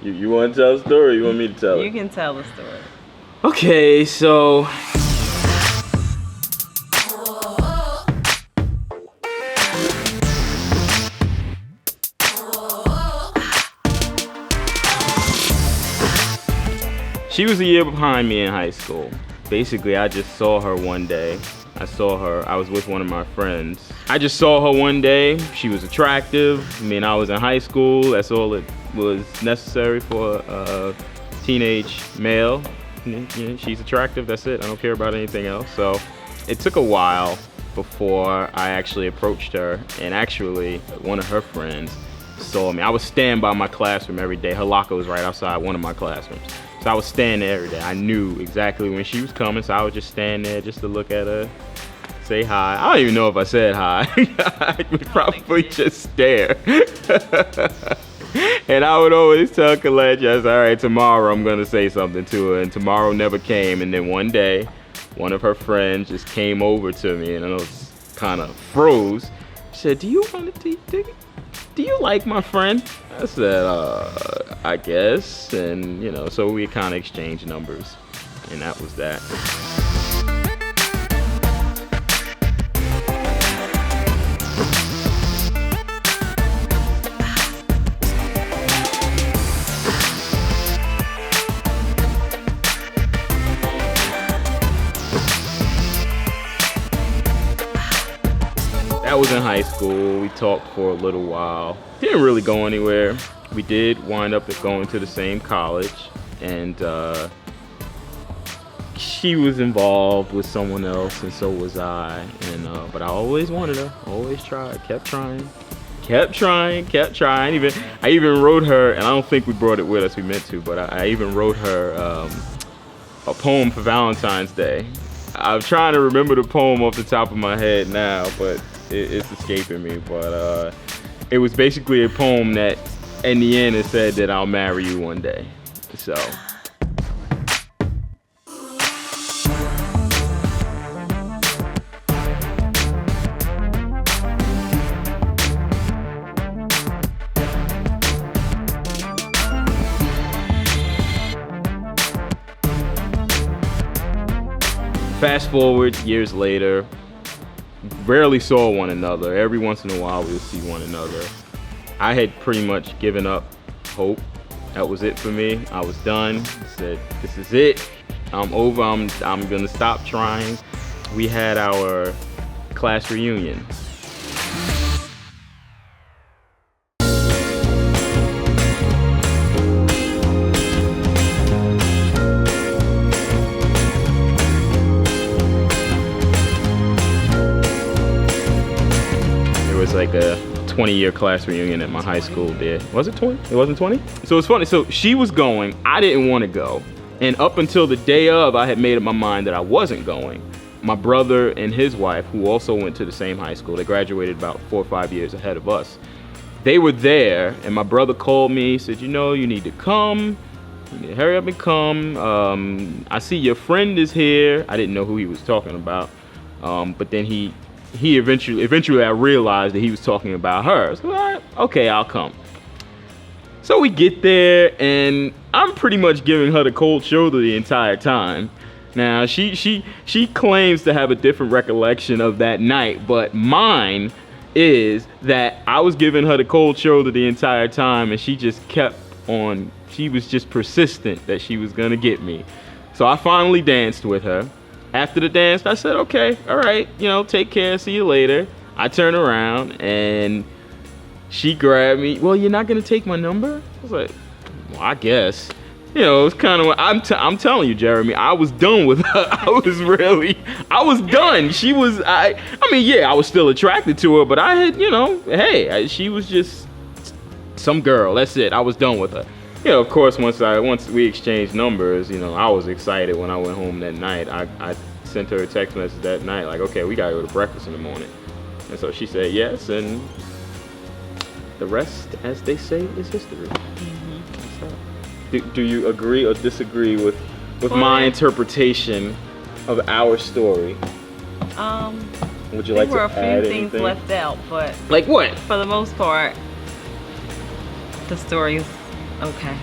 You want to tell the story or you want me to tell it? You can tell the story. Okay, so she was a year behind me in high school. Basically, I just saw her one day. I was with one of my friends. I just saw her one day. She was attractive. I mean, I was in high school. That's all it was necessary for a teenage male. You know, she's attractive, that's it. I don't care about anything else. So it took a while before I actually approached her. And actually, one of her friends saw me. I was standing by my classroom every day. Her locker was right outside one of my classrooms. So I was standing there every day. I knew exactly when she was coming, so I would just stand there just to look at her, say hi. I don't even know if I said hi. I would probably just stare. And I would always tell Colette, all right, tomorrow I'm gonna say something to her, and tomorrow never came. And then one day, one of her friends just came over to me, and I was kind of froze. She said, do you like my friend? I said, I guess. And, you know, so we kind of exchanged numbers, and that was that. That was in high school. We talked for a little while. Didn't really go anywhere. We did wind up going to the same college, and she was involved with someone else, and so was I. And but I always wanted her. Always tried. Kept trying. I even wrote her, and I don't think we brought it with us. We meant to, but I even wrote her a poem for Valentine's Day. I'm trying to remember the poem off the top of my head now, but it's escaping me. But it was basically a poem that, in the end, it said that I'll marry you one day. So. Fast forward years later, rarely saw one another. Every once in a while we would see one another. I had pretty much given up hope. That was it for me. I was done. I said, this is it. I'm over. I'm gonna stop trying. We had our class reunion. Like a 20-year class reunion at my high school there. Was it 20? It wasn't 20? So it's funny. So she was going. I didn't want to go. And up until the day of, I had made up my mind that I wasn't going. My brother and his wife, who also went to the same high school, they graduated about 4 or 5 years ahead of us. They were there, and my brother called me, said, you know, you need to come. You need to hurry up and come. I see your friend is here. I didn't know who he was talking about. But then he eventually I realized that he was talking about her. So, all right, okay, I'll come. So we get there, and I'm pretty much giving her the cold shoulder the entire time. Now, she claims to have a different recollection of that night, but mine is that I was giving her the cold shoulder the entire time, and she just kept on. She was just persistent that she was gonna get me. So I finally danced with her. After the dance, I said, okay, all right, you know, take care, see you later. I turned around, and she grabbed me. Well, you're not gonna take my number? I was like, well, I guess. You know, it's kind of, I'm telling you, Jeremy, I was done with her. I was done. She was, I mean, yeah, I was still attracted to her, but I had, you know, hey, she was just some girl, that's it. I was done with her. You know, of course, once we exchanged numbers, you know, I was excited when I went home that night. I sent her a text message that night, like, okay, we gotta go to breakfast in the morning. And so she said yes, and the rest, as they say, is history. Mm-hmm. Do you agree or disagree with my interpretation of our story? Would you like to add anything? There were a few things left out, but like what? For the most part, the story is Okay.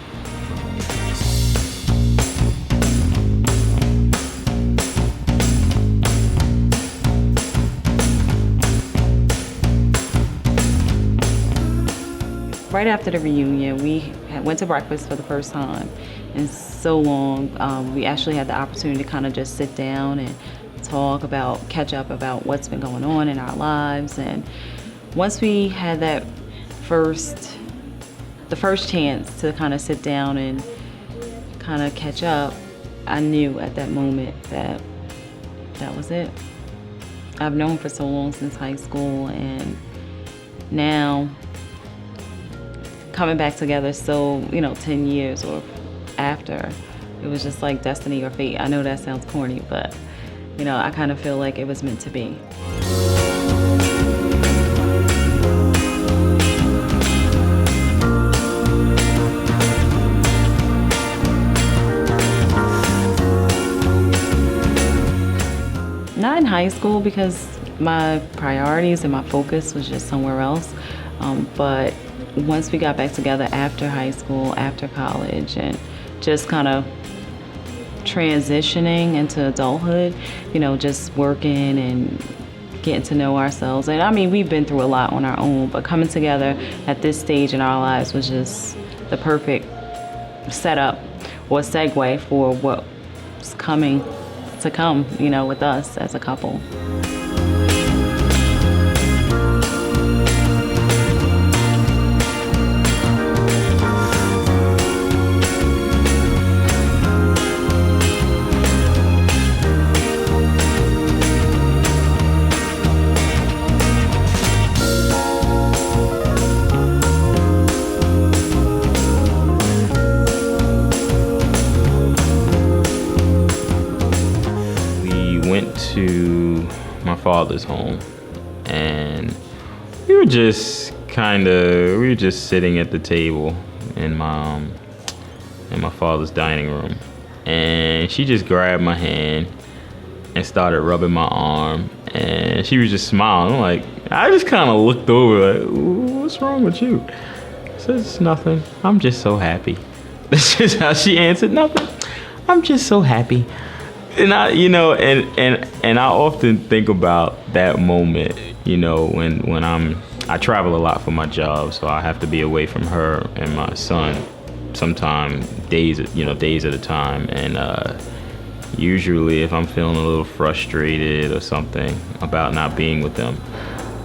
Right after the reunion, we went to breakfast for the first time in so long. We actually had the opportunity to kind of just sit down and talk about, catch up about what's been going on in our lives. And once we had the first chance to kind of sit down and kind of catch up, I knew at that moment that that was it. I've known for so long since high school, and now coming back together, so 10 years or after, it was just like destiny or fate. I know that sounds corny, but I kind of feel like it was meant to be. Not in high school, because my priorities and my focus was just somewhere else, but once we got back together after high school, after college, and just kind of transitioning into adulthood, just working and getting to know ourselves. And I mean, we've been through a lot on our own, but coming together at this stage in our lives was just the perfect setup or segue for what's coming to come, with us as a couple. To my father's home, and we were just sitting at the table in my father's dining room, and she just grabbed my hand and started rubbing my arm, and she was just smiling. I just kind of looked over what's wrong with you? I said, it's nothing, I'm just so happy. That's just how she answered. Nothing, I'm just so happy. And I often think about that moment, when I travel a lot for my job, so I have to be away from her and my son sometimes days at a time. And usually if I'm feeling a little frustrated or something about not being with them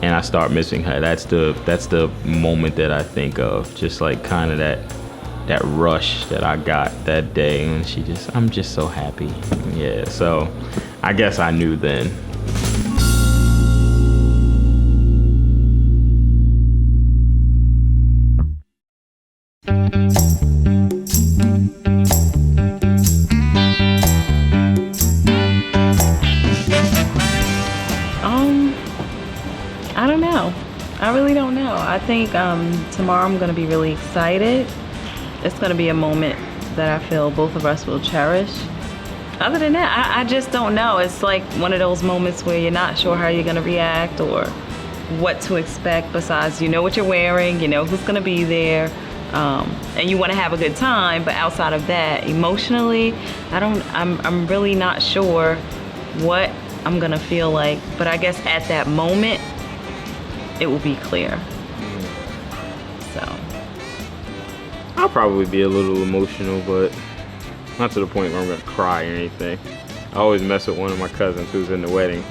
and I start missing her, that's the moment that I think of, just like kind of that rush that I got that day, and I'm just so happy. Yeah, so I guess I knew then. I don't know. I really don't know. I think tomorrow I'm gonna be really excited. It's going to be a moment that I feel both of us will cherish. Other than that, I just don't know. It's like one of those moments where you're not sure how you're going to react or what to expect, besides what you're wearing, who's going to be there, and you want to have a good time. But outside of that, emotionally, I'm really not sure what I'm going to feel like. But I guess at that moment, it will be clear. So I'll probably be a little emotional, but not to the point where I'm gonna cry or anything. I always mess with one of my cousins who's in the wedding.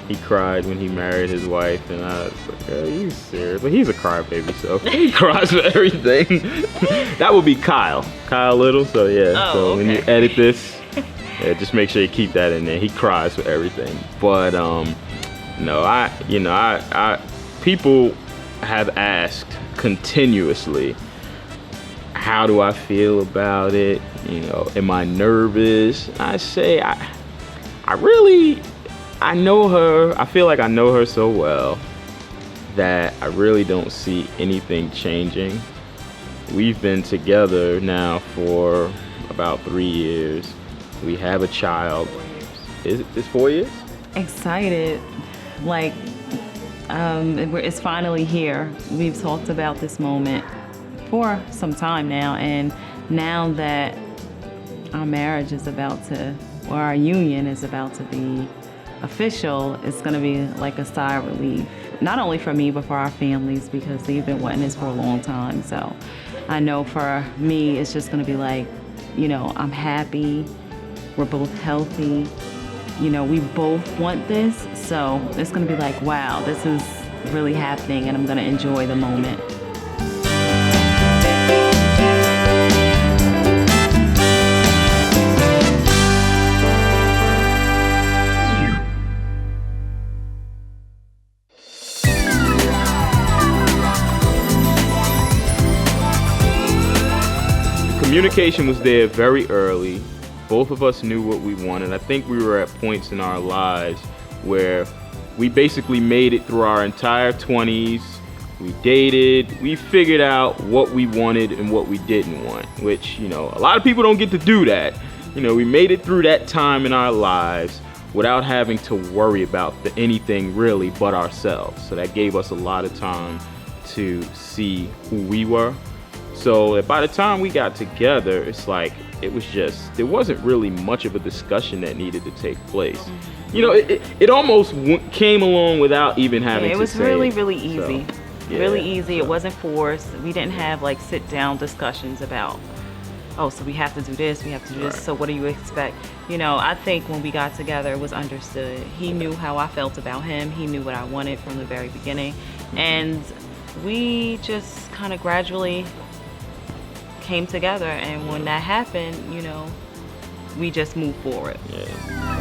He cried when he married his wife, and I was like, are you serious? But he's a crybaby, so he cries for everything. That would be Kyle Little, so yeah. Oh, so okay. When you edit this, yeah, just make sure you keep that in there. He cries for everything. But no, people have asked continuously, how do I feel about it? Am I nervous? I say I know her. I feel like I know her so well that I really don't see anything changing. We've been together now for about 3 years. We have a child. It's 4 years? Excited. It's finally here. We've talked about this moment for some time now. And now that our marriage is about to, or our union is about to be official, it's gonna be like a sigh of relief. Not only for me, but for our families, because they've been wanting this for a long time. So I know for me, it's just gonna be like, you know, I'm happy, we're both healthy, you know, we both want this. So it's gonna be like, wow, this is really happening, and I'm gonna enjoy the moment. Communication was there very early. Both of us knew what we wanted. I think we were at points in our lives where we basically made it through our entire 20s. We dated, we figured out what we wanted and what we didn't want, which, you know, a lot of people don't get to do that. You know, we made it through that time in our lives without having to worry about anything really but ourselves. So that gave us a lot of time to see who we were. So by the time we got together, it's like, it was just, there wasn't really much of a discussion that needed to take place. Mm-hmm. You know, it almost came along without even having to say it. It was really, really easy. So, yeah, really easy. It wasn't forced. We didn't have like sit down discussions about, oh, so we have to do this, we have to do this, so what do you expect? You know, I think when we got together, it was understood. He knew how I felt about him. He knew what I wanted from the very beginning. Mm-hmm. And we just kind of gradually came together, and when that happened, you know, we just moved forward. Yeah.